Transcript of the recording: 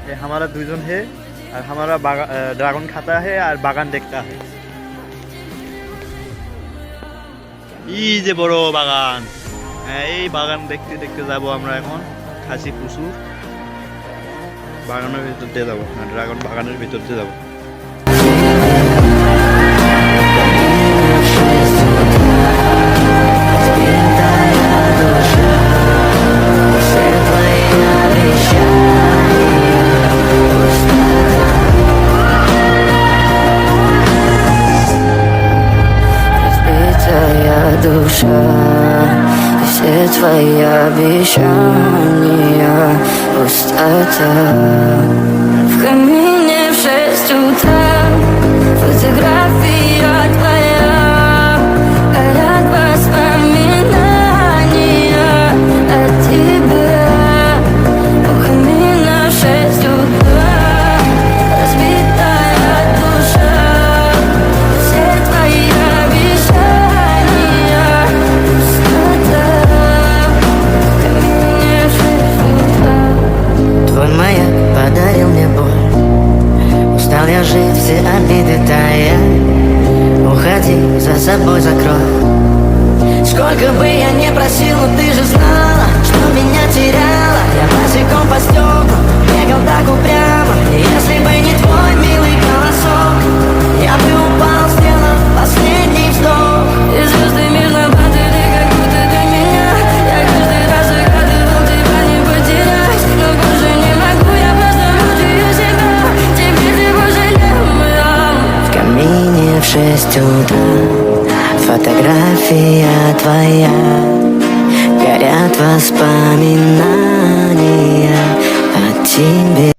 ये हमारा दुइजन है और हमारा ड्रैगन खाता है और बागान देखता है। এই যে বড় বাগান, এই বাগান দেখতে দেখতে যাবো আমরা এখন। খাসি প্রচুর, বাগানের ভিতর দিয়ে যাবো, ড্রাগন বাগানের ভিতর দিয়ে যাবো। Душа, все твои обещания, пустота. В камине в 6 утра фотография твоя, горят воспоминания о тебе. У камина в 6 утра разбитая душа, все твои обещания. Твой маяк подарил мне боль, устал я жить, все обиды тая. Уходи, за собой закрой. Сколько бы я не просил, но ты же знала, что меня теряла. Я босиком по стеклам бегал так упрямо. И если бы не твой милый голосок, я бы упал, сделав последний вздох. И звезды мирно падали, как будто до меня. Я каждый раз загадывал тебя не потерять, но больше не могу, я просто мучаю себя. Теперь ты пожалел меня. В камине в 6 утра фотография твоя, горят воспоминания о тебе.